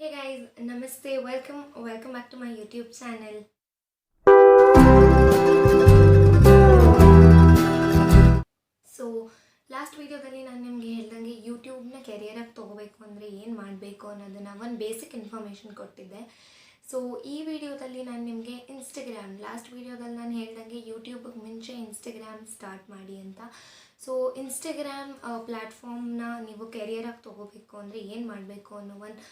Hey guys, namaste, welcome back to my YouTube channel. So last ವೀಡಿಯೋದಲ್ಲಿ ನಾನು ನಿಮಗೆ ಹೇಳ್ದಂಗೆ ಯೂಟ್ಯೂಬ್ನ ಕೆರಿಯರಾಗಿ ತೊಗೋಬೇಕು ಅಂದರೆ ಏನು ಮಾಡಬೇಕು ಅನ್ನೋದನ್ನು ಒಂದು ಬೇಸಿಕ್ ಇನ್ಫಾರ್ಮೇಷನ್ ಕೊಟ್ಟಿದ್ದೆ. ಸೊ ಈ ವಿಡಿಯೋದಲ್ಲಿ ನಾನು ನಿಮಗೆ ಲಾಸ್ಟ್ ವೀಡಿಯೋದಲ್ಲಿ ನಾನು ಹೇಳ್ದಂಗೆ ಯೂಟ್ಯೂಬಿಗೆ ಮುಂಚೆ ಇನ್ಸ್ಟಾಗ್ರಾಮ್ ಸ್ಟಾರ್ಟ್ ಮಾಡಿ ಅಂತ. ಸೊ ಇನ್ಸ್ಟಾಗ್ರಾಮ್ ಪ್ಲ್ಯಾಟ್ಫಾರ್ಮ್ನ ನೀವು ಕೆರಿಯರಾಗಿ ತೊಗೋಬೇಕು ಅಂದರೆ ಏನು ಮಾಡಬೇಕು ಅನ್ನೋ ಒಂದು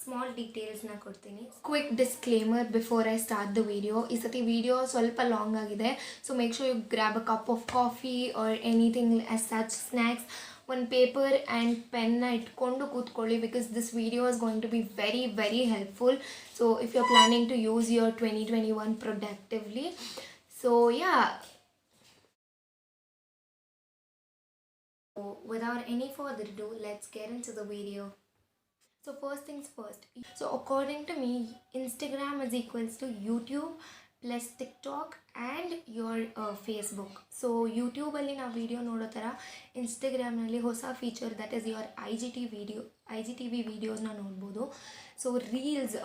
ಸ್ಮಾಲ್ ಡೀಟೇಲ್ಸ್ನ ಕೊಡ್ತೀನಿ. Quick disclaimer before I start the video. ಈ ಸತಿ ವಿಡಿಯೋ ಸ್ವಲ್ಪ ಲಾಂಗ್ ಆಗಿದೆ, so make sure you grab a cup of coffee or anything as such snacks. ಒಂದು ಪೇಪರ್ ಆ್ಯಂಡ್ ಪೆನ್ನ ಇಟ್ಕೊಂಡು ಕೂತ್ಕೊಳ್ಳಿ, because this video is going to be very helpful. So if you are planning to use your 2021 productively. So yeah, without any further ado, let's get into the video. So first things first. So according to me, Instagram is equals to YouTube plus TikTok and your Facebook. So YouTube ಅಲ್ಲಿ ನಾವು video ನೋಡೋ ಥರ ಇನ್ಸ್ಟಾಗ್ರಾಮ್ನಲ್ಲಿ ಹೊಸ feature that is your IGTV ವಿಡಿಯೋಸ್ನ ನೋಡ್ಬೋದು. So reels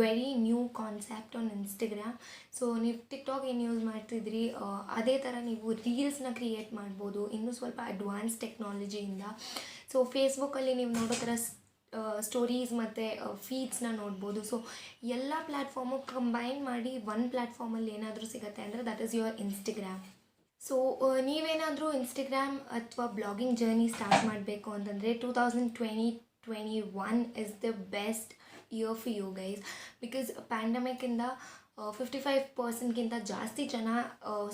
very new concept on Instagram. So ನೀವು TikTok ಏನು use ಮಾಡ್ತಿದ್ರಿ ಅದೇ ಥರ ನೀವು ರೀಲ್ಸ್ನ ಕ್ರಿಯೇಟ್ ಮಾಡ್ಬೋದು, ಇನ್ನೂ ಸ್ವಲ್ಪ ಅಡ್ವಾನ್ಸ್ ಟೆಕ್ನಾಲಜಿಯಿಂದ. ಸೊ ಫೇಸ್ಬುಕ್ಕಲ್ಲಿ ನೀವು ನೋಡೋ ಥರ ಸ್ಟೋರೀಸ್ ಮತ್ತು ಫೀಡ್ಸ್ನ ನೋಡ್ಬೋದು. ಸೊ ಎಲ್ಲ ಪ್ಲ್ಯಾಟ್ಫಾರ್ಮು ಕಂಬೈನ್ ಮಾಡಿ ಒಂದು ಪ್ಲ್ಯಾಟ್ಫಾರ್ಮಲ್ಲಿ ಏನಾದರೂ ಸಿಗುತ್ತೆ ಅಂದರೆ that is your Instagram. So ನೀವೇನಾದರೂ ಇನ್ಸ್ಟಾಗ್ರಾಮ್ ಅಥವಾ ಬ್ಲಾಗಿಂಗ್ ಜರ್ನಿ ಸ್ಟಾರ್ಟ್ ಮಾಡಬೇಕು ಅಂತಂದರೆ 2021 is the best year for you guys. Because ಪ್ಯಾಂಡಮಿಕ್ಕಿಂದ 55% ಜಾಸ್ತಿ ಜನ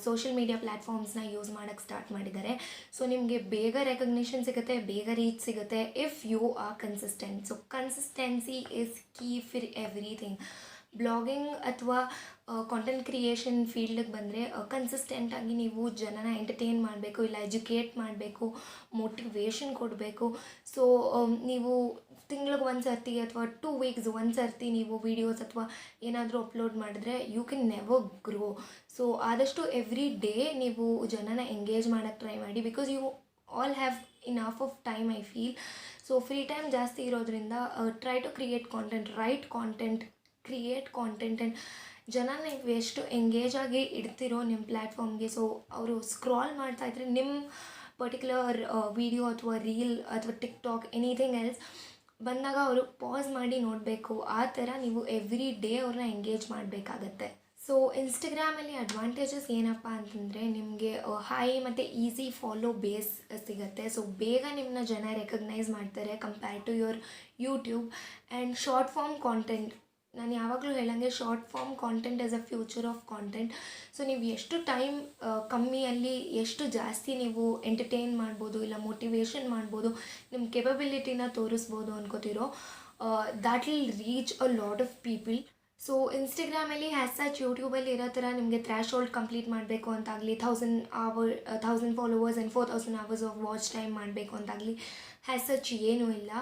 ಸೋಷಿಯಲ್ ಮೀಡಿಯಾ ಪ್ಲ್ಯಾಟ್ಫಾರ್ಮ್ಸ್ನ ಯೂಸ್ ಮಾಡೋಕ್ಕೆ ಸ್ಟಾರ್ಟ್ ಮಾಡಿದ್ದಾರೆ. ಸೊ ನಿಮಗೆ ಬೇಗ ರೆಕಗ್ನಿಷನ್ ಸಿಗುತ್ತೆ, ಬೇಗ ರೀಚ್ ಸಿಗುತ್ತೆ if you are consistent. So consistency is key for everything. Blogging ಅಥವಾ ಕಾಂಟೆಂಟ್ ಕ್ರಿಯೇಷನ್ ಫೀಲ್ಡಿಗೆ ಬಂದರೆ ಕನ್ಸಿಸ್ಟೆಂಟಾಗಿ ನೀವು ಜನನ ಎಂಟರ್ಟೈನ್ ಮಾಡಬೇಕು, ಇಲ್ಲ ಎಜುಕೇಟ್ ಮಾಡಬೇಕು, ಮೋಟಿವೇಶನ್ ಕೊಡಬೇಕು. ಸೊ ನೀವು ತಿಂಗ್ಳಿಗೆ ಒಂದು ಸರ್ತಿ ಅಥವಾ 2 ವೀಕ್ಸ್ ಒಂದು ಸರ್ತಿ ನೀವು ವೀಡಿಯೋಸ್ ಅಥವಾ ಏನಾದರೂ ಅಪ್ಲೋಡ್ ಮಾಡಿದ್ರೆ you can never grow. So ಆದಷ್ಟು ಎವ್ರಿ ಡೇ ನೀವು ಜನನ ಎಂಗೇಜ್ ಮಾಡೋಕ್ಕೆ ಟ್ರೈ ಮಾಡಿ, because you all have enough of time I feel. So free time ಜಾಸ್ತಿ ಇರೋದ್ರಿಂದ try to create content, right content, create content. And ಜನ ನೀವು ಎಷ್ಟು ಎಂಗೇಜ್ ಆಗಿ ಇಡ್ತಿರೋ ನಿಮ್ಮ ಪ್ಲ್ಯಾಟ್ಫಾರ್ಮ್ಗೆ, ಸೊ ಅವರು ಸ್ಕ್ರಾಲ್ ಮಾಡ್ತಾಯಿದ್ರೆ ನಿಮ್ಮ ಪರ್ಟಿಕ್ಯುಲರ್ ವಿಡಿಯೋ ಅಥವಾ ರೀಲ್ ಅಥವಾ ಟಿಕ್ಟಾಕ್ ಎನಿಥಿಂಗ್ ಎಲ್ಸ್ ಬಂದಾಗ ಅವರು ಪಾಸ್ ಮಾಡಿ ನೋಡಬೇಕು. ಆ ಥರ ನೀವು ಎವ್ರಿ ಡೇ ಅವ್ರನ್ನ ಎಂಗೇಜ್ ಮಾಡಬೇಕಾಗತ್ತೆ. ಸೊ ಇನ್ಸ್ಟಾಗ್ರಾಮಲ್ಲಿ ಅಡ್ವಾಂಟೇಜಸ್ ಏನಪ್ಪ ಅಂತಂದರೆ ನಿಮಗೆ ಹೈ ಮತ್ತು ಈಸಿ ಫಾಲೋ ಬೇಸ್ ಸಿಗುತ್ತೆ. ಸೊ ಬೇಗ ನಿಮ್ಮನ್ನ ಜನ ರೆಕಗ್ನೈಸ್ ಮಾಡ್ತಾರೆ compare to your YouTube. And short form content, ನಾನು ಯಾವಾಗಲೂ ಹೇಳಂಗೆ short form content as a future of content. So ನೀವು ಎಷ್ಟು ಟೈಮ್ ಕಮ್ಮಿಯಲ್ಲಿ ಎಷ್ಟು ಜಾಸ್ತಿ ನೀವು ಎಂಟರ್ಟೈನ್ ಮಾಡ್ಬೋದು, ಇಲ್ಲ ಮೋಟಿವೇಶನ್ ಮಾಡ್ಬೋದು, ನಿಮ್ಮ ಕೆಪಬಿಲಿಟಿನ ತೋರಿಸ್ಬೋದು ಅನ್ಕೋತಿರೋ that will reach a lot of people. So ಇನ್ಸ್ಟಾಗ್ರಾಮಲ್ಲಿ ಹ್ಯಾಸ್ ಸಚ್ ಯೂಟ್ಯೂಬಲ್ಲಿ ಇರೋ ಥರ ನಿಮಗೆ ಥ್ರ್ಯಾಶ್ ಹೋಲ್ಡ್ ಕಂಪ್ಲೀಟ್ ಮಾಡಬೇಕು ಅಂತಾಗಲಿ, 1000 followers and 4000 hours of watch time ಮಾಡಬೇಕು ಅಂತಾಗಲಿ ಹ್ಯಾಸ್ ಸಚ್ ಏನೂ ಇಲ್ಲ.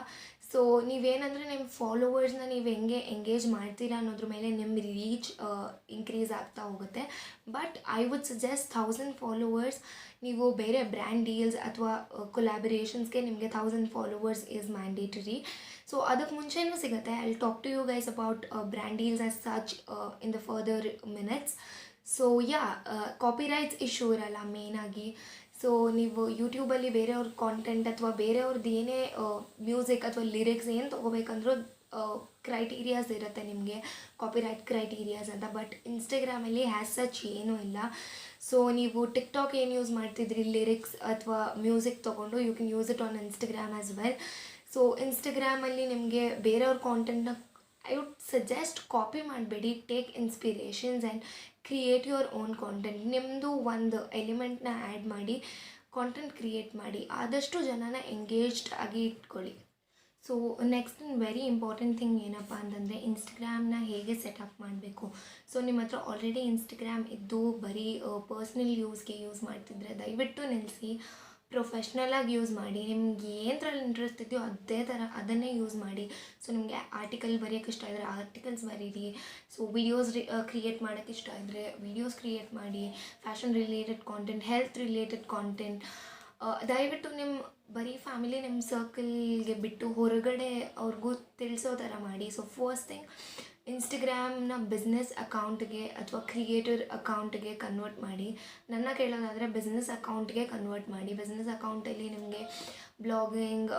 ಸೊ ನೀವೇನಂದರೆ ನಿಮ್ಮ ಫಾಲೋವರ್ಸ್ನ ನೀವು ಹೆಂಗೆ ಎಂಗೇಜ್ ಮಾಡ್ತೀರಾ ಅನ್ನೋದ್ರ ಮೇಲೆ ನಿಮ್ಮ ರೀಚ್ ಇನ್ಕ್ರೀಸ್ ಆಗ್ತಾ ಹೋಗುತ್ತೆ. But I would suggest 1000 followers. ನೀವು ಬೇರೆ ಬ್ರ್ಯಾಂಡ್ ಡೀಲ್ಸ್ ಅಥವಾ ಕೊಲ್ಯಾಬರೇಷನ್ಸ್ಗೆ ನಿಮಗೆ 1000 ಫಾಲೋವರ್ಸ್ ಈಸ್ ಮ್ಯಾಂಡೇಟರಿ. ಸೊ ಅದಕ್ಕೆ ಮುಂಚೆನೂ ಸಿಗುತ್ತೆ. I will talk to you guys about brand deals as such in the further minutes. So yeah, copyrights issue ಇರಲ್ಲ ಮೇಯ್ನಾಗಿ. ಸೊ ನೀವು ಯೂಟ್ಯೂಬಲ್ಲಿ ಬೇರೆಯವ್ರ ಕಾಂಟೆಂಟ್ ಅಥವಾ ಬೇರೆಯವ್ರದ್ದು ಏನೇ ಮ್ಯೂಸಿಕ್ ಅಥವಾ ಲಿರಿಕ್ಸ್ ಏನು ತೊಗೋಬೇಕಂದ್ರೂ ಕ್ರೈಟೀರಿಯಾಸ್ ಇರುತ್ತೆ ನಿಮಗೆ, ಕಾಪಿರೈಟ್ ಕ್ರೈಟೀರಿಯಾಸ್ ಅಂತ. ಬಟ್ ಇನ್ಸ್ಟಾಗ್ರಾಮಲ್ಲಿ ಹ್ಯಾಸ್ ಸಚ್ ಏನೂ ಇಲ್ಲ. ಸೊ ನೀವು ಟಿಕ್ಟಾಕ್ ಏನು ಯೂಸ್ ಮಾಡ್ತಿದ್ರಿ ಲಿರಿಕ್ಸ್ ಅಥವಾ ಮ್ಯೂಸಿಕ್ ತೊಗೊಂಡು you can use it on Instagram as well. So ಇನ್ಸ್ಟಾಗ್ರಾಮಲ್ಲಿ ನಿಮಗೆ ಬೇರೆಯವ್ರ ಕಾಂಟೆಂಟ್ನ ಐ ವುಡ್ ಸಜೆಸ್ಟ್ ಕಾಪಿ ಮಾಡಬೇಡಿ, take inspirations and create your own content. ನಿಮ್ಮದು ಒಂದು ಎಲಿಮೆಂಟ್ನ ಆ್ಯಡ್ ಮಾಡಿ ಕಾಂಟೆಂಟ್ ಕ್ರಿಯೇಟ್ ಮಾಡಿ, ಆದಷ್ಟು ಜನನ ಎಂಗೇಜ್ಡ್ ಆಗಿ ಇಟ್ಕೊಳ್ಳಿ. So next very important thing ಏನಪ್ಪ ಅಂತಂದರೆ ಇನ್ಸ್ಟಾಗ್ರಾಮ್ನ ಹೇಗೆ ಸೆಟಪ್ ಮಾಡಬೇಕು. ಸೊ ನಿಮ್ಮ ಹತ್ರ ಆಲ್ರೆಡಿ ಇನ್ಸ್ಟಾಗ್ರಾಮ್ ಇದ್ದು ಬರೀ ಪರ್ಸ್ನಲ್ ಯೂಸ್ಗೆ ಯೂಸ್ ಮಾಡ್ತಿದ್ರೆ ದಯವಿಟ್ಟು ನಿಲ್ಲಿಸಿ, ಪ್ರೊಫೆಷ್ನಲಾಗಿ ಯೂಸ್ ಮಾಡಿ. ನಿಮ್ಗೆ ಏನರಲ್ಲಿ ಇಂಟ್ರೆಸ್ಟ್ ಇದೆಯೋ ಅದೇ ಥರ ಅದನ್ನೇ ಯೂಸ್ ಮಾಡಿ. ಸೊ ನಿಮಗೆ ಆರ್ಟಿಕಲ್ ಬರೆಯೋಕ್ಕೆ ಇಷ್ಟ ಇದ್ದರೆ ಆರ್ಟಿಕಲ್ಸ್ ಬರೀರಿ. ಸೊ ವಿಡಿಯೋಸ್ ಕ್ರಿಯೇಟ್ ಮಾಡೋಕ್ಕೆ ಇಷ್ಟ ಇದ್ದರೆ ವಿಡಿಯೋಸ್ ಕ್ರಿಯೇಟ್ ಮಾಡಿ. Fashion related content, health related content, ದಯವಿಟ್ಟು ನಿಮ್ಮ ಬರೀ ಫ್ಯಾಮಿಲಿ ನಿಮ್ಮ ಸರ್ಕಲ್ಗೆ ಬಿಟ್ಟು ಹೊರಗಡೆ ಅವ್ರಿಗೂ ತಿಳಿಸೋ ಥರ ಮಾಡಿ. ಸೊ ಫಸ್ಟ್ ಥಿಂಗ್, ಇನ್ಸ್ಟಾಗ್ರಾಮ್ನ ಬಿಸ್ನೆಸ್ ಅಕೌಂಟ್ಗೆ ಅಥವಾ ಕ್ರಿಯೇಟರ್ ಅಕೌಂಟ್ಗೆ ಕನ್ವರ್ಟ್ ಮಾಡಿ. ನನ್ನ ಕೇಳೋದಾದರೆ ಬಿಸ್ನೆಸ್ ಅಕೌಂಟ್ಗೆ ಕನ್ವರ್ಟ್ ಮಾಡಿ. ಬಿಸ್ನೆಸ್ ಅಕೌಂಟಲ್ಲಿ ನಿಮಗೆ ಬ್ಲಾಗಿಂಗ್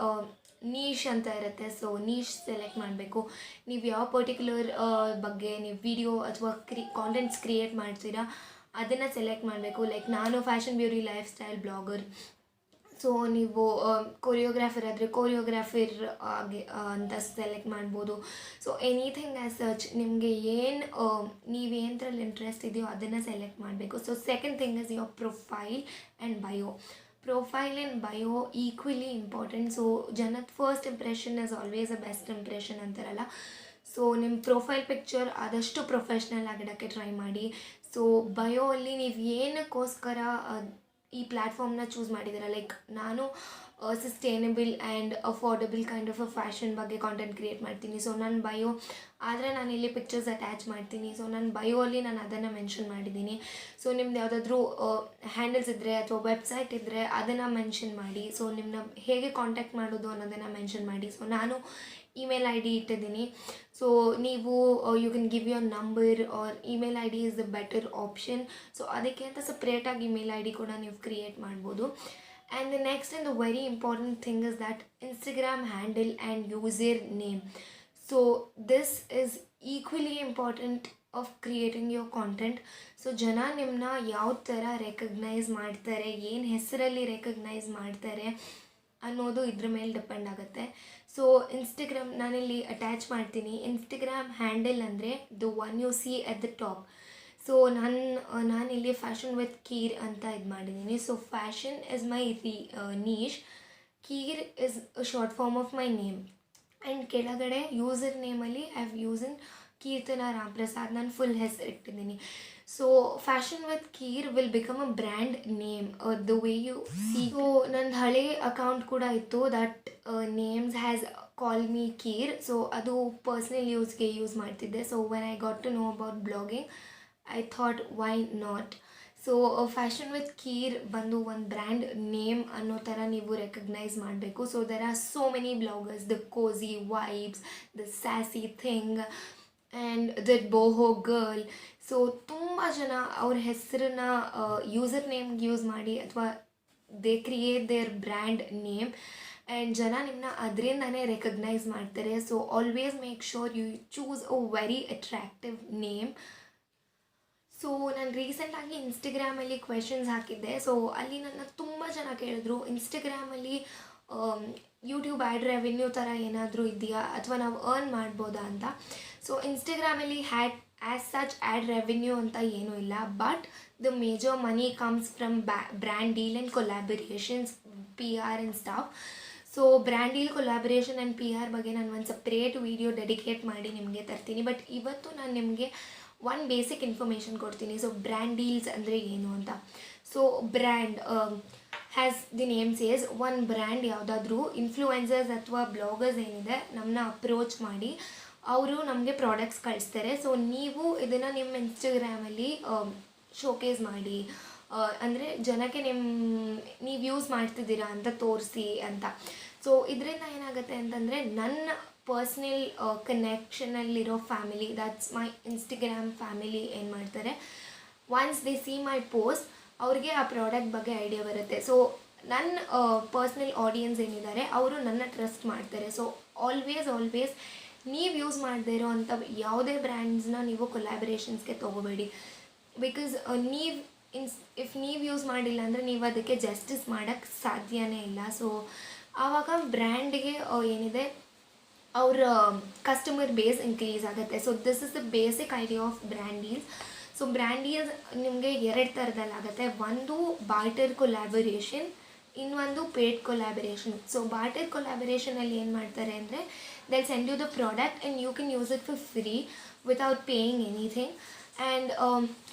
ನೀಶ್ ಅಂತ ಇರುತ್ತೆ. ಸೊ ನೀಶ್ ಸೆಲೆಕ್ಟ್ ಮಾಡಬೇಕು. ನೀವು ಯಾವ ಪರ್ಟಿಕ್ಯುಲರ್ ಬಗ್ಗೆ ನೀವು ವಿಡಿಯೋ ಅಥವಾ ಕಾಂಟೆಂಟ್ಸ್ ಕ್ರಿಯೇಟ್ ಮಾಡ್ತೀರಾ ಅದನ್ನು ಸೆಲೆಕ್ಟ್ ಮಾಡಬೇಕು. ಲೈಕ್ ನಾನು fashion beauty life style blogger, so ನೀವು ಕೊರಿಯೋಗ್ರಾಫರ್ ಆದರೆ ಕೊರಿಯೋಗ್ರಾಫರ್ ಆಗಿ ಅಂತ ಸೆಲೆಕ್ಟ್ ಮಾಡ್ಬೋದು. ಸೊ ಎನಿಥಿಂಗ್ ಆ್ಯಸ್ ಸಚ್ ನಿಮಗೆ ನೀವೇನರಲ್ಲಿ ಇಂಟ್ರೆಸ್ಟ್ ಇದೆಯೋ ಅದನ್ನು ಸೆಲೆಕ್ಟ್ ಮಾಡಬೇಕು. So second thing is your profile and bio. Profile and bio equally important. So ಜನದ first impression is always a best impression ಅಂತಾರಲ್ಲ. ಸೊ ನಿಮ್ಮ ಪ್ರೊಫೈಲ್ ಪಿಕ್ಚರ್ ಆದಷ್ಟು professional ಆಗಿಡೋಕ್ಕೆ try ಮಾಡಿ. ಸೊ ಬಯೋ ಅಲ್ಲಿ ನೀವು ಏನಕ್ಕೋಸ್ಕರ ಈ ಪ್ಲ್ಯಾಟ್ಫಾರ್ಮ್ನ ಚೂಸ್ ಮಾಡಿದ್ದೀರಾ, ಲೈಕ್ ನಾನು sustainable and affordable kind of a fashion ಬಗ್ಗೆ ಕಾಂಟೆಂಟ್ ಕ್ರಿಯೇಟ್ ಮಾಡ್ತೀನಿ. ಸೊ ನನ್ನ ಬಯೋ ಆದರೆ ನಾನು ಇಲ್ಲಿ ಪಿಕ್ಚರ್ಸ್ ಅಟ್ಯಾಚ್ ಮಾಡ್ತೀನಿ. ಸೊ ನನ್ನ ಬಯೋ ಅಲ್ಲಿ ನಾನು ಅದನ್ನು ಮೆನ್ಷನ್ ಮಾಡಿದ್ದೀನಿ. ಸೊ ನಿಮ್ದು ಯಾವುದಾದ್ರೂ ಹ್ಯಾಂಡಲ್ಸ್ ಇದ್ದರೆ ಅಥವಾ ವೆಬ್ಸೈಟ್ ಇದ್ದರೆ ಅದನ್ನು ಮೆನ್ಷನ್ ಮಾಡಿ. ಸೊ ನಿಮ್ಮನ್ನ ಹೇಗೆ ಕಾಂಟ್ಯಾಕ್ಟ್ ಮಾಡೋದು ಅನ್ನೋದನ್ನು ಮೆನ್ಷನ್ ಮಾಡಿ. ಸೊ ನಾನು ಇಮೇಲ್ ಐ ಡಿ ಇಟ್ಟಿದ್ದೀನಿ. ಸೊ ನೀವು you can give your number or email I D is the better option. So ಅದಕ್ಕೆ ಅಂತ ಸಪ್ರೇಟಾಗಿ ಇಮೇಲ್ ಐ ಡಿ ಕೂಡ ನೀವು ಕ್ರಿಯೇಟ್ ಮಾಡ್ಬೋದು. And the next and the very important thing is that Instagram handle and user name. So this is equally important of creating your content. So ಜನ ನಿಮ್ಮನ್ನ ಯಾವ ಥರ ರೆಕಗ್ನೈಸ್ ಮಾಡ್ತಾರೆ, ಏನು ಹೆಸರಲ್ಲಿ ರೆಕಗ್ನೈಸ್ ಮಾಡ್ತಾರೆ ಅನ್ನೋದು ಇದ್ರ ಮೇಲೆ ಡಿಪೆಂಡ್ ಆಗುತ್ತೆ. ಸೊ ಇನ್ಸ್ಟಾಗ್ರಾಮ್ ನಾನಿಲ್ಲಿ ಅಟ್ಯಾಚ್ ಮಾಡ್ತೀನಿ. ಇನ್ಸ್ಟಾಗ್ರಾಮ್ ಹ್ಯಾಂಡಲ್ ಅಂದರೆ the one you see at the top. So ನಾನಿಲ್ಲಿ ಫ್ಯಾಷನ್ ವಿತ್ ಕೀರ್ ಅಂತ ಇದು ಮಾಡಿದ್ದೀನಿ. So fashion is my niche, Keer is a short form of my name. And ಕೆಳಗಡೆ ಯೂಸರ್ ನೇಮಲ್ಲಿ I have used Keerthana Ramprasad, ನಾನು ಫುಲ್ ಹೆಸರು ಇಟ್ಟಿದ್ದೀನಿ. So fashion with Keer will become a brand name the way you see. So ನಂದು ಹಳೆ account ಕೂಡ ಇತ್ತು, that names has call me Keer. So ಅದು ಪರ್ಸ್ನಲ್ ಯೂಸ್ಗೆ ಯೂಸ್ ಮಾಡ್ತಿದ್ದೆ. So when I got to know about blogging I thought why not. So fashion with Keer ಬಂದು ಒಂದು brand name ಅನ್ನೋ ಥರ ನೀವು ರೆಕಗ್ನೈಸ್ ಮಾಡಬೇಕು. So there are so many bloggers, the cosy vibes, the sassy thing and that boho girl. So ತುಂಬ ಜನ ಅವ್ರ ಹೆಸರನ್ನ ಯೂಸರ್ ನೇಮ್ಗೆ ಯೂಸ್ ಮಾಡಿ ಅಥವಾ they create their brand name and ಜನ ನಿಮ್ಮನ್ನ ಅದರಿಂದನೇ ರೆಕಗ್ನೈಸ್ ಮಾಡ್ತಾರೆ. So always make sure you choose a very attractive name. So ನಾನು ರೀಸೆಂಟಾಗಿ ಇನ್ಸ್ಟಾಗ್ರಾಮಲ್ಲಿ ಕ್ವೆಶನ್ಸ್ ಹಾಕಿದ್ದೆ. ಸೊ ಅಲ್ಲಿ ನನ್ನ ತುಂಬ ಜನ ಕೇಳಿದ್ರು, ಇನ್ಸ್ಟಾಗ್ರಾಮಲ್ಲಿ ಯೂಟ್ಯೂಬ್ ಆ್ಯಡ್ ರೆವೆನ್ಯೂ ಥರ ಏನಾದರೂ ಇದೆಯಾ ಅಥವಾ ನಾವು ಅರ್ನ್ ಮಾಡ್ಬೋದಾ ಅಂತ. ಸೊ ಇನ್ಸ್ಟಾಗ್ರಾಮಲ್ಲಿ ಆ್ಯಸ್ ಸಚ್ ಆ್ಯಡ್ ರೆವೆನ್ಯೂ ಅಂತ ಏನೂ ಇಲ್ಲ, but the major money comes from brand deal and collaborations, P R and stuff. So brand deal, collaboration and P R ಬಗ್ಗೆ ನಾನು ಒಂದು ಸಪ್ರೇಟ್ ವಿಡಿಯೋ ಡೆಡಿಕೇಟ್ ಮಾಡಿ ನಿಮಗೆ ತರ್ತೀನಿ. ಬಟ್ ಇವತ್ತು ನಾನು ನಿಮಗೆ ಒಂದು ಬೇಸಿಕ್ ಇನ್ಫಾರ್ಮೇಷನ್ ಕೊಡ್ತೀನಿ. ಸೊ ಬ್ರ್ಯಾಂಡ್ ಡೀಲ್ಸ್ ಅಂದರೆ ಏನು ಅಂತ. So brand has the name says, ಒಂದು ಬ್ರ್ಯಾಂಡ್ ಯಾವುದಾದ್ರೂ ಇನ್ಫ್ಲೂಯೆನ್ಸರ್ಸ್ ಅಥವಾ ಬ್ಲಾಗರ್ಸ್ ಏನಿದೆ ನಮ್ಮನ್ನ ಅಪ್ರೋಚ್ ಮಾಡಿ ಅವರು ನಮಗೆ ಪ್ರಾಡಕ್ಟ್ಸ್ ಕಳಿಸ್ತಾರೆ. ಸೊ ನೀವು ಇದನ್ನು ನಿಮ್ಮ ಇನ್ಸ್ಟಾಗ್ರಾಮಲ್ಲಿ ಶೋಕೇಸ್ ಮಾಡಿ, ಅಂದರೆ ಜನಕ್ಕೆ ನೀವು ಯೂಸ್ ಮಾಡ್ತಿದ್ದೀರಾ ಅಂತ ತೋರಿಸಿ ಅಂತ. ಸೊ ಇದರಿಂದ ಏನಾಗುತ್ತೆ ಅಂತಂದರೆ ನನ್ನ ಪರ್ಸ್ನಲ್ ಕನೆಕ್ಷನಲ್ಲಿರೋ family, that's my Instagram family, ಏನು ಮಾಡ್ತಾರೆ, once they see my post ಅವ್ರಿಗೆ ಆ ಪ್ರಾಡಕ್ಟ್ ಬಗ್ಗೆ ಐಡಿಯಾ ಬರುತ್ತೆ. ಸೊ ನನ್ನ ಪರ್ಸ್ನಲ್ ಆಡಿಯನ್ಸ್ ಏನಿದ್ದಾರೆ ಅವರು ನನ್ನ ಟ್ರಸ್ಟ್ ಮಾಡ್ತಾರೆ. ಸೊ ಆಲ್ವೇಸ್ ನೀವು ಯೂಸ್ ಮಾಡದೇ ಇರೋ ಅಂಥ ಯಾವುದೇ ಬ್ರ್ಯಾಂಡ್ಸ್ನ ನೀವು ಕೊಲ್ಯಾಬರೇಷನ್ಸ್ಗೆ ತೊಗೋಬೇಡಿ. ಬಿಕಾಸ್ ಇಫ್ ನೀವು ಯೂಸ್ ಮಾಡಿಲ್ಲ ಅಂದರೆ ನೀವು ಅದಕ್ಕೆ ಜಸ್ಟಿಸ್ ಮಾಡೋಕ್ಕೆ ಸಾಧ್ಯನೇ ಇಲ್ಲ. ಸೊ ಆವಾಗ ಬ್ರ್ಯಾಂಡ್ಗೆ ಏನಿದೆ ಅವ್ರ ಕಸ್ಟಮರ್ ಬೇಸ್ ಇನ್ಕ್ರೀಸ್ ಆಗುತ್ತೆ. So this is the basic idea of brand deals. So brand deals ನಿಮಗೆ ಎರಡು ಥರದಲ್ಲಾಗುತ್ತೆ. ಒಂದು ಬಾರ್ಟರ್ ಕೊಲ್ಯಾಬರೇಷನ್, ಇನ್ನೊಂದು ಪೇಡ್ ಕೊಲ್ಯಾಬರೇಷನ್. ಸೊ ಬಾರ್ಟರ್ ಕೊಲ್ಯಾಬರೇಷನಲ್ಲಿ ಏನು ಮಾಡ್ತಾರೆ ಅಂದರೆ they'll send you the product and you can use it for free without paying anything. And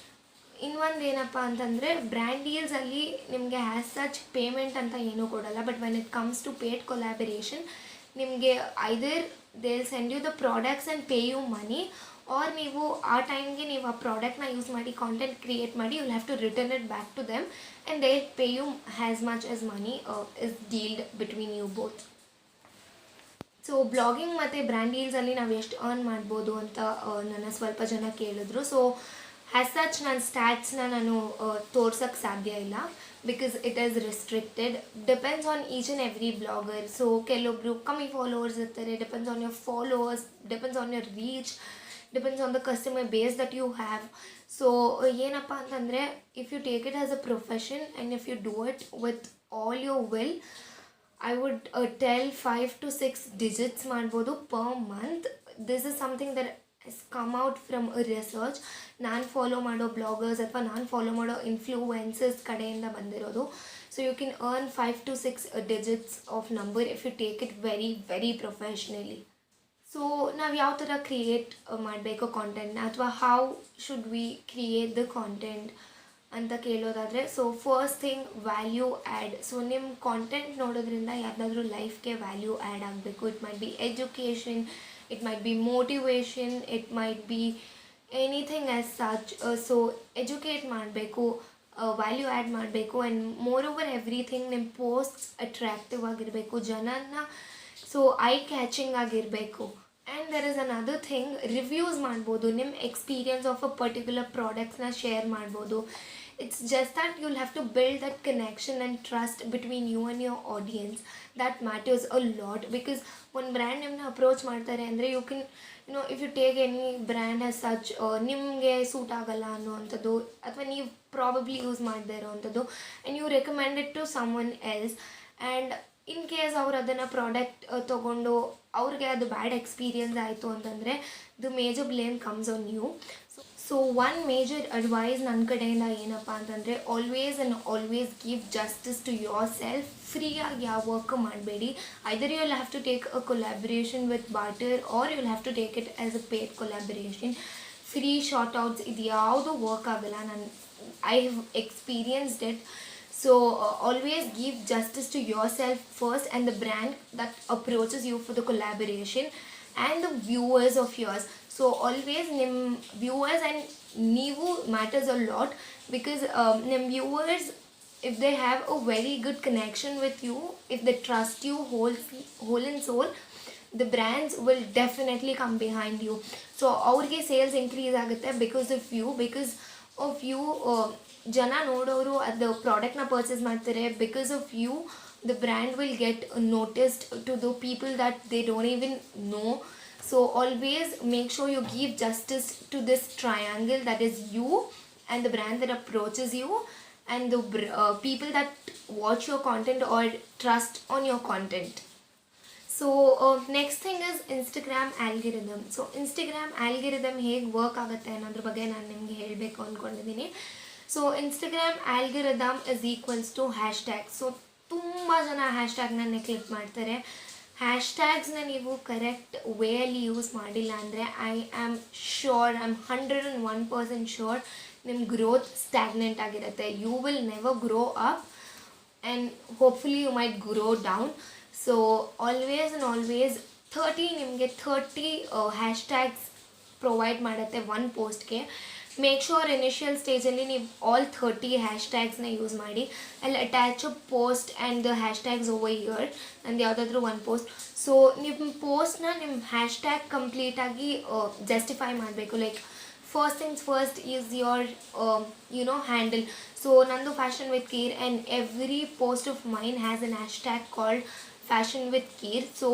ಇನ್ನೊಂದು ಏನಪ್ಪ ಅಂತಂದರೆ ಬ್ರ್ಯಾಂಡ್ ಡೀಲ್ಸಲ್ಲಿ ನಿಮಗೆ ಆ್ಯಸ್ ಸಚ್ ಪೇಮೆಂಟ್ ಅಂತ ಏನೂ ಕೊಡಲ್ಲ. But when it comes to paid collaboration ನಿಮಗೆ either they will send you the products and pay you money, or ನೀವು ಆ ಟೈಮ್ಗೆ ನೀವು ಆ ಪ್ರಾಡಕ್ಟ್ನ ಯೂಸ್ ಮಾಡಿ ಕಾಂಟೆಂಟ್ ಕ್ರಿಯೇಟ್ ಮಾಡಿ you will have to return it back to them and they will pay you as much as money is dealed between you both. So blogging ಮತ್ತು brand ಡೀಲ್ಸಲ್ಲಿ ನಾವು ಎಷ್ಟು ಅರ್ನ್ ಮಾಡ್ಬೋದು ಅಂತ ನನ್ನ ಸ್ವಲ್ಪ ಜನ ಕೇಳಿದ್ರು. ಸೊ ಆ್ಯಸ್ ಸಚ್ ನನ್ನ ಸ್ಟ್ಯಾಟ್ಸ್ನ ನಾನು ತೋರ್ಸೋಕ್ಕೆ ಸಾಧ್ಯ ಇಲ್ಲ, because it is restricted. Depends on each and every blogger. So ಕೆಲವೊಬ್ಬರು ಕಮ್ಮಿ ಫಾಲೋವರ್ಸ್ ಇರ್ತಾರೆ, depends on your followers, depends on your reach, depends on the customer base that you have. So ಏನಪ್ಪ ಅಂತಂದರೆ, if you take it as a profession and if you do it with all your will, I would tell 5 to 6 digits ಮಾಡ್ಬೋದು per month. This is something that has come out from a research. ನಾನು follow ಮಾಡೋ bloggers ಅಥವಾ ನಾನು follow ಮಾಡೋ influencers ಕಡೆಯಿಂದ ಬಂದಿರೋದು. So you can earn 5 to 6 digits of number if you take it very very professionally. So ನಾವು ಯಾವ ಥರ ಕ್ರಿಯೇಟ್ ಮಾಡಬೇಕು ಕಾಂಟೆಂಟ್ನ, ಅಥವಾ how should we create the content ಅಂತ ಕೇಳೋದಾದರೆ, so first thing value add. So ನಿಮ್ಮ ಕಾಂಟೆಂಟ್ ನೋಡೋದ್ರಿಂದ ಯಾವುದಾದ್ರೂ ಲೈಫ್ಗೆ ವ್ಯಾಲ್ಯೂ ಆ್ಯಡ್ ಆಗಬೇಕು. It might be education, it might be motivation, it might be anything as such. So educate ಮಾಡಬೇಕು, value add ಮಾಡಬೇಕು, and more over everything ನಿಮ್ಮ posts attractive ಆಗಿರಬೇಕು, ಜನನ ಸೊ ಐ ಕ್ಯಾಚಿಂಗ್ ಆಗಿರಬೇಕು. And there is another thing, reviews ಮಾಡ್ಬೋದು, ನಿಮ್ಮ experience of a particular ಪ್ರಾಡಕ್ಟ್ಸ್ನ share ಮಾಡ್ಬೋದು. It's just that you'll have to build that connection and trust between you and your audience. That matters a lot, because one brand ನಿಮ್ಮನ್ನ approach ಮಾಡ್ತಾರೆ ಅಂದರೆ you can if you take any brand as such, ನಿಮಗೆ suit ಆಗಲ್ಲ ಅನ್ನೋವಂಥದ್ದು, ಅಥವಾ ನೀವು probably use ಮಾಡದೇ ಇರೋವಂಥದ್ದು, and you recommend it to someone else, and in case ಅವ್ರು ಅದನ್ನು ಪ್ರಾಡಕ್ಟ್ ತೊಗೊಂಡು ಅವ್ರಿಗೆ ಅದು ಬ್ಯಾಡ್ ಎಕ್ಸ್ಪೀರಿಯನ್ಸ್ ಆಯಿತು ಅಂತಂದರೆ the major blame comes on you. So one major advice ನನ್ನ ಕಡೆಯಿಂದ ಏನಪ್ಪ ಅಂತಂದರೆ, always give justice to yourself. ಫ್ರೀಯಾಗಿ ಯಾವ ವರ್ಕ್ ಮಾಡಬೇಡಿ. Either you will have to take a collaboration with barter, or you will have to take it as a paid collaboration. Free shoutouts ಇದು ಯಾವುದು work ಆಗಲ್ಲ. I have experienced it. So always give justice to yourself first, and the brand that approaches you for the collaboration, and the viewers of yours. So always nim viewers and neevu matters a lot, because nim viewers, if they have a very good connection with you, if they trust you whole and soul, the brands will definitely come behind you. So ಅವ್ರಿಗೆ sales increase ಆಗುತ್ತೆ because of you. ಜನ ನೋಡೋರು ಅದು ಪ್ರಾಡಕ್ಟ್ನ purchase ಮಾಡ್ತಾರೆ. Because of you the brand will get noticed to the people that they don't even know. So always make sure you give justice to this triangle, that is you and the brand that approaches you and the people that watch your content are trust on your content. So next thing is Instagram algorithm. So Instagram algorithm ಹೇಗೆ work ಆಗುತ್ತೆ ಅನ್ನೋದ್ರ ಬಗ್ಗೆ ನಾನು ನಿಮಗೆ ಹೇಳಬೇಕು ಅಂದ್ಕೊಂಡಿದ್ದೀನಿ. So Instagram algorithm is equals to hashtag. So ತುಂಬ ಜನ ಹ್ಯಾಶ್ಟ್ಯಾಗ್ನ ನೆಗ್ಲೆಕ್ಟ್ ಮಾಡ್ತಾರೆ. ಹ್ಯಾಶ್ಟ್ಯಾಗ್ಸ್ನ ನೀವು ಕರೆಕ್ಟ್ ವೇಯಲ್ಲಿ ಯೂಸ್ ಮಾಡಿಲ್ಲ ಅಂದರೆ ಐ ಆಮ್ 101% ಶ್ಯೂರ್ ನಿಮ್ಮ ಗ್ರೋತ್ ಸ್ಟ್ಯಾಗ್ನೆಂಟ್ ಆಗಿರುತ್ತೆ. You will never grow up and hopefully you might grow down. So always 30 hashtags provide ಮಾಡುತ್ತೆ one ಪೋಸ್ಟ್ಗೆ. ಮೇಕ್ ಶೋರ್ ಇನಿಷಿಯಲ್ ಸ್ಟೇಜಲ್ಲಿ ನೀವು ಆಲ್ 30 ಹ್ಯಾಶ್ಟ್ಯಾಗ್ಸ್ನ ಯೂಸ್ ಮಾಡಿ. ಅಲ್ಲಿ attach a post and the hashtags over here ನಂದು ಯಾವುದಾದ್ರೂ ಒಂದು ಪೋಸ್ಟ್. ಸೊ ನಿಮ್ಮ ಪೋಸ್ಟ್ನ ನಿಮ್ಮ ಹ್ಯಾಶ್ಟ್ಯಾಗ್ ಕಂಪ್ಲೀಟಾಗಿ ಜಸ್ಟಿಫೈ ಮಾಡಬೇಕು. Like first things first is your handle. So ನಂದು fashion with Keer, and every post of mine has an hashtag called fashion with Keer. So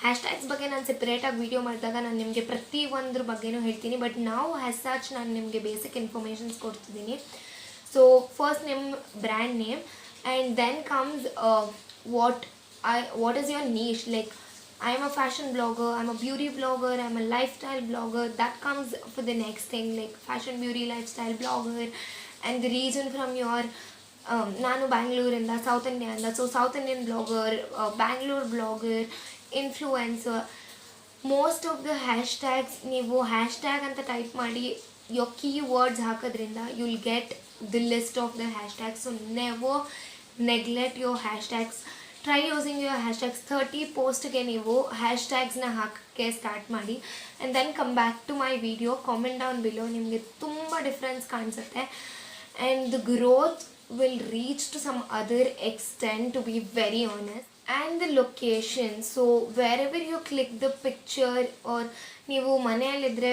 hashtags ಬಗ್ಗೆ ನಾನು ಸೆಪ್ರೇಟಾಗಿ ವೀಡಿಯೋ ಮಾಡಿದಾಗ ನಾನು ನಿಮಗೆ ಪ್ರತಿ ಒಂದ್ರ ಬಗ್ಗೆನೂ ಹೇಳ್ತೀನಿ. ಬಟ್ ನಾವು ಹ್ಯಾಸ್ ಸಚ್ ನಾನು ನಿಮಗೆ ಬೇಸಿಕ್ ಇನ್ಫಾರ್ಮೇಷನ್ಸ್ ಕೊಡ್ತಿದ್ದೀನಿ. ಸೊ ಫಸ್ಟ್ ನಿಮ್ಮ brand name, and then comes what is your niche. Like I am a fashion blogger, I am a beauty blogger, I am a lifestyle blogger. That comes for the next thing, like fashion, beauty, lifestyle blogger, and the region from your ನಾನು ಬ್ಯಾಂಗ್ಳೂರಿಂದ South ಇಂಡಿಯಾದಿಂದ. So South Indian blogger, Bangalore blogger, influencer. Most of the hashtags ನೀವು hashtag ಅಂತ type ಮಾಡಿ your keywords ಹಾಕೋದ್ರಿಂದ you will get the list of the hashtags. So never neglect your hashtags. Try using your hashtags. 30 ಪೋಸ್ಟ್ಗೆ ನೀವು ಹ್ಯಾಶ್ಟ್ಯಾಗ್ಸ್ನ ಹಾಕೋಕ್ಕೆ start ಮಾಡಿ and then come back to my video. Comment down below, ನಿಮಗೆ ತುಂಬ difference ಕಾಣಿಸುತ್ತೆ and the growth will reach to some other extent, to be very honest. And the location, so wherever you click the picture, or ನೀವು ಮನೆಯಲ್ಲಿದ್ದರೆ,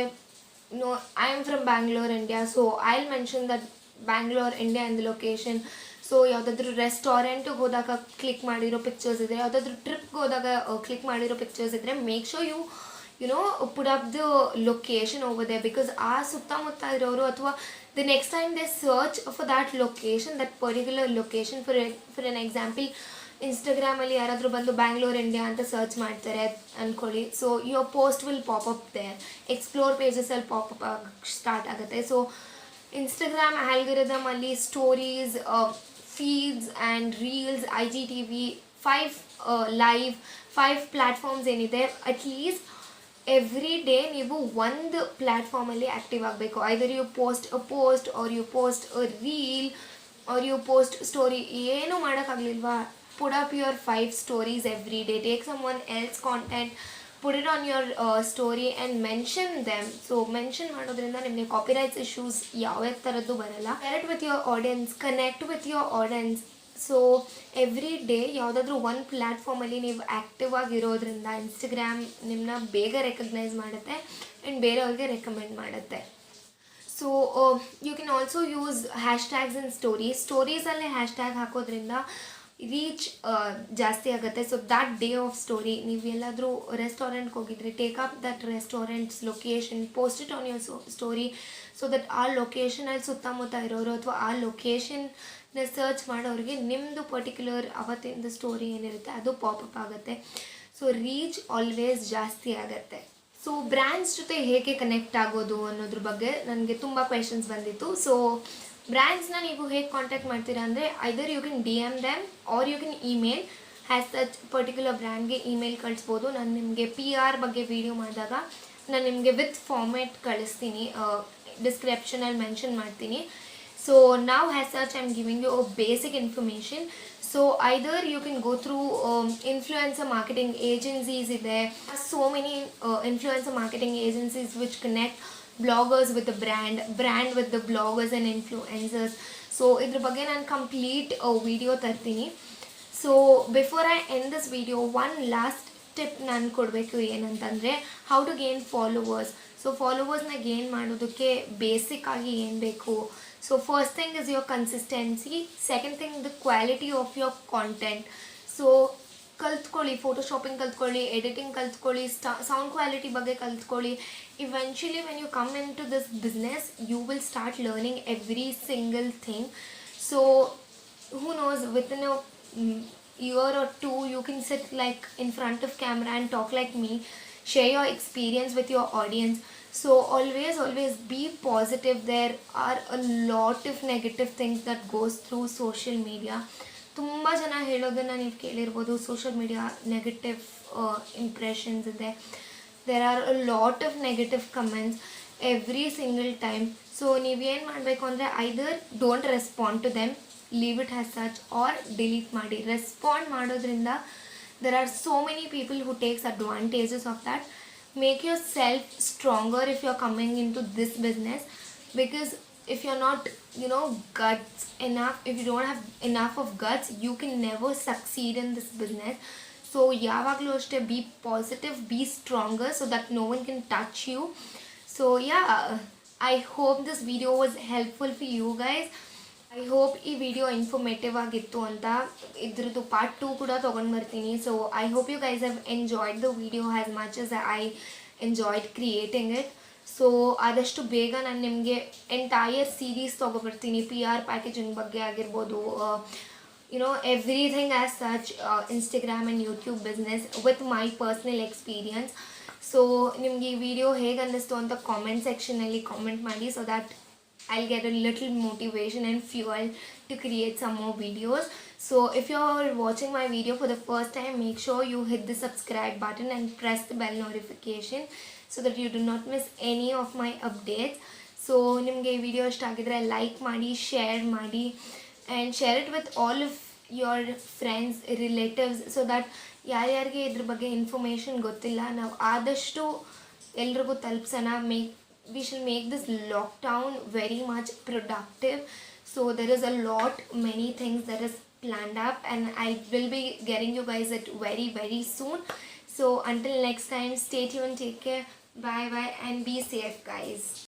no, I am from Bangalore, India, so I'll mention that Bangalore, India and the location. So ಯಾವುದಾದ್ರೂ ರೆಸ್ಟೋರೆಂಟ್ಗೆ ಹೋದಾಗ click ಮಾಡಿರೋ pictures ಇದ್ದರೆ, ಯಾವುದಾದ್ರೂ ಟ್ರಿಪ್ಗೆ ಹೋದಾಗ click ಮಾಡಿರೋ ಪಿಕ್ಚರ್ಸ್ ಇದ್ದರೆ, make sure you know put up the location over there, because ಆ ಸುತ್ತಮುತ್ತ ಇರೋರು ಅಥವಾ the next time they search for that location, that particular location, for an example, ಇನ್ಸ್ಟಾಗ್ರಾಮಲ್ಲಿ ಯಾರಾದರೂ ಬಂದು ಬ್ಯಾಂಗ್ಳೂರ್ ಇಂಡಿಯಾ ಅಂತ ಸರ್ಚ್ ಮಾಡ್ತಾರೆ ಅಂದ್ಕೊಳ್ಳಿ. So your post will pop up there, explore ಪೇಜಸಲ್ಲಿ ಪಾಪ್ ಅಪ್ ಸ್ಟಾರ್ಟ್ ಆಗುತ್ತೆ. ಸೊ ಇನ್ಸ್ಟಾಗ್ರಾಮ್ ಆಲ್ಗೊರಿದಮ್ ಅಲ್ಲಿ stories, feeds and reels, IGTV, 5 live, 5 platforms ಏನಿದೆ, ಅಟ್ಲೀಸ್ಟ್ ಎವ್ರಿ ಡೇ ನೀವು ಒಂದು ಪ್ಲ್ಯಾಟ್ಫಾರ್ಮಲ್ಲಿ ಆ್ಯಕ್ಟಿವ್ ಆಗಬೇಕು. Either you post a post, or you post a reel, or you post story. ಏನೂ ಮಾಡೋಕ್ಕಾಗಲಿಲ್ವಾ, put up your 5 stories every day. Take someone else content, put it on your story and mention them. So mention ಮಾಡೋದ್ರಿಂದ ನಿಮಗೆ copyrights issues ಯಾವ ಥರದ್ದು ಬರಲ್ಲ. Share it with your audience, connect with your audience. So every day ಯಾವುದಾದ್ರೂ ಒಂದು ಪ್ಲ್ಯಾಟ್ಫಾರ್ಮಲ್ಲಿ ನೀವು active ಆಗಿರೋದ್ರಿಂದ Instagram ನಿಮ್ಮನ್ನ ಬೇಗ ರೆಕಗ್ನೈಸ್ ಮಾಡುತ್ತೆ ಆ್ಯಂಡ್ ಬೇರೆಯವ್ರಿಗೆ ರೆಕಮೆಂಡ್ ಮಾಡುತ್ತೆ. So you can also use hashtags in ಸ್ಟೋರೀಸಲ್ಲೇ ಹ್ಯಾಶ್ಟ್ಯಾಗ್ ಹಾಕೋದ್ರಿಂದ ರೀಚ್ ಜಾಸ್ತಿ ಆಗುತ್ತೆ. So that day of story, ನೀವು ಎಲ್ಲಾದರೂ ರೆಸ್ಟೋರೆಂಟ್ಗೆ ಹೋಗಿದ್ರೆ, take up that restaurant's location, post it on your story, so that ಆ ಲೊಕೇಶನಲ್ಲಿ ಸುತ್ತಮುತ್ತ ಇರೋರು ಅಥವಾ ಆ ಲೊಕೇಶನ್ನ ಸರ್ಚ್ ಮಾಡೋರಿಗೆ ನಿಮ್ಮದು ಪರ್ಟಿಕ್ಯುಲರ್ ಅವತ್ತಿಂದ ಸ್ಟೋರಿ ಏನಿರುತ್ತೆ ಅದು ಪಾಪಪ್ ಆಗುತ್ತೆ. ಸೊ ರೀಚ್ ಆಲ್ವೇಸ್ ಜಾಸ್ತಿ ಆಗುತ್ತೆ. ಸೊ ಬ್ರ್ಯಾಂಡ್ಸ್ ಜೊತೆ ಹೇಗೆ ಕನೆಕ್ಟ್ ಆಗೋದು ಅನ್ನೋದ್ರ ಬಗ್ಗೆ ನನಗೆ ತುಂಬ ಕ್ವೆಶನ್ಸ್ ಬಂದಿತ್ತು. ಸೊ ಬ್ರ್ಯಾಂಡ್ಸ್ನ ನೀವು ಹೇಗೆ ಕಾಂಟ್ಯಾಕ್ಟ್ ಮಾಡ್ತೀರಾ ಅಂದರೆ, either you can DM them or you can email. As such particular ಬ್ರ್ಯಾಂಡ್ಗೆ ಇಮೇಲ್ ಕಳಿಸ್ಬೋದು. ನಾನು ನಿಮಗೆ PR ಬಗ್ಗೆ ವೀಡಿಯೋ ಮಾಡಿದಾಗ ನಾನು ನಿಮಗೆ ವಿತ್ ಫಾರ್ಮ್ಯಾಟ್ ಕಳಿಸ್ತೀನಿ, ಡಿಸ್ಕ್ರಿಪ್ಷನಲ್ಲಿ ಮೆನ್ಷನ್ ಮಾಡ್ತೀನಿ. ಸೊ ನಾವು as such I am giving you basic information. So either you can go through influencer marketing agencies ಇದೆ. So many influencer marketing agencies which connect bloggers with the brand with the bloggers and influencers. So ಇದ್ರ ಬಗ್ಗೆ ನಾನು complete video ತರ್ತೀನಿ. So before I end this video, one last tip ನಾನು ಕೊಡಬೇಕು. ಏನಂತಂದರೆ, how to gain followers. So ಫಾಲೋವರ್ಸ್ನ gain ಮಾಡೋದಕ್ಕೆ basic ಆಗಿ ಏನು ಬೇಕು? So first thing is your consistency, second thing the quality of your content. So ಕಲ್ತ್ಕೊಳ್ಳಿ, ಫೋಟೋಶಾಪಿಂಗ್ ಕಲ್ತ್ಕೊಳ್ಳಿ, ಎಡಿಟಿಂಗ್ ಕಲ್ತ್ಕೊಳ್ಳಿ, ಸೌಂಡ್ ಕ್ವಾಲಿಟಿ ಬಗ್ಗೆ ಕಲ್ತ್ಕೊಳ್ಳಿ. Eventually when you come into this business, you will start learning every single thing. So who knows, within a year or two you can sit like in front of camera and talk like me, share your experience with your audience. So always be positive. There are a lot of negative things that goes through social media. ತುಂಬ ಜನ ಹೇಳೋದನ್ನು ನೀವು ಕೇಳಿರ್ಬೋದು, social media negative impressions ಇದೆ. there are a lot of negative comments every single time. So ನೀವೇನು ಮಾಡಬೇಕು ಅಂದರೆ, either don't respond to them, leave it as such, or delete ಮಾಡಿ. ರೆಸ್ಪಾಂಡ್ ಮಾಡೋದ್ರಿಂದ there are so many people who takes advantages of that. Make yourself stronger if you're coming into this business, because if you're not guts enough, if you don't have enough of guts, you can never succeed in this business. So ಯಾವಾಗಲೂ ಅಷ್ಟೇ, be positive, be stronger, so that no one can touch you. So I hope this video was helpful for you guys. I hope ಈ video informative ಆಗಿತ್ತು ಅಂತ. ಇದ್ರದ್ದು part 2 ಕೂಡ ತೊಗೊಂಡು ಬರ್ತೀನಿ. So I hope you guys have enjoyed the video as much as I enjoyed creating it. So ಆದಷ್ಟು ಬೇಗ ನಾನು ನಿಮಗೆ ಎಂಟೈರ್ ಸೀರೀಸ್ ತೊಗೊಬರ್ತೀನಿ, PR ಪ್ಯಾಕೇಜಿಂಗ್ ಬಗ್ಗೆ ಆಗಿರ್ಬೋದು, everything as such, Instagram and YouTube business with my personal experience. So ನಿಮಗೆ ಈ video ಹೇಗೆ ಅನ್ನಿಸ್ತು ಅಂತ ಕಾಮೆಂಟ್ ಸೆಕ್ಷನಲ್ಲಿ ಕಾಮೆಂಟ್ ಮಾಡಿ, so that I'll get a little motivation and fuel to create some more videos. So if you're watching my video for the first time, make sure you hit the subscribe button and press the bell notification so that you do not miss any of my updates. So ನಿಮಗೆ ಈ video ಇಷ್ಟ ಆಗಿದ್ರೆ like ಮಾಡಿ, share ಮಾಡಿ, and share it with all of your friends, relatives, so that ಯಾರ್ಯಾರಿಗೆ ಇದ್ರ ಬಗ್ಗೆ information ಗೊತ್ತಿಲ್ಲ ನಾವು ಆದಷ್ಟು ಎಲ್ರಿಗೂ ತಲುಪಿಸೋಣ. we should make this lockdown very much productive. So there is a lot many things that is planned up, and I will be getting you guys it very very soon. So until next time, stay tuned, take care, bye bye, and be safe guys.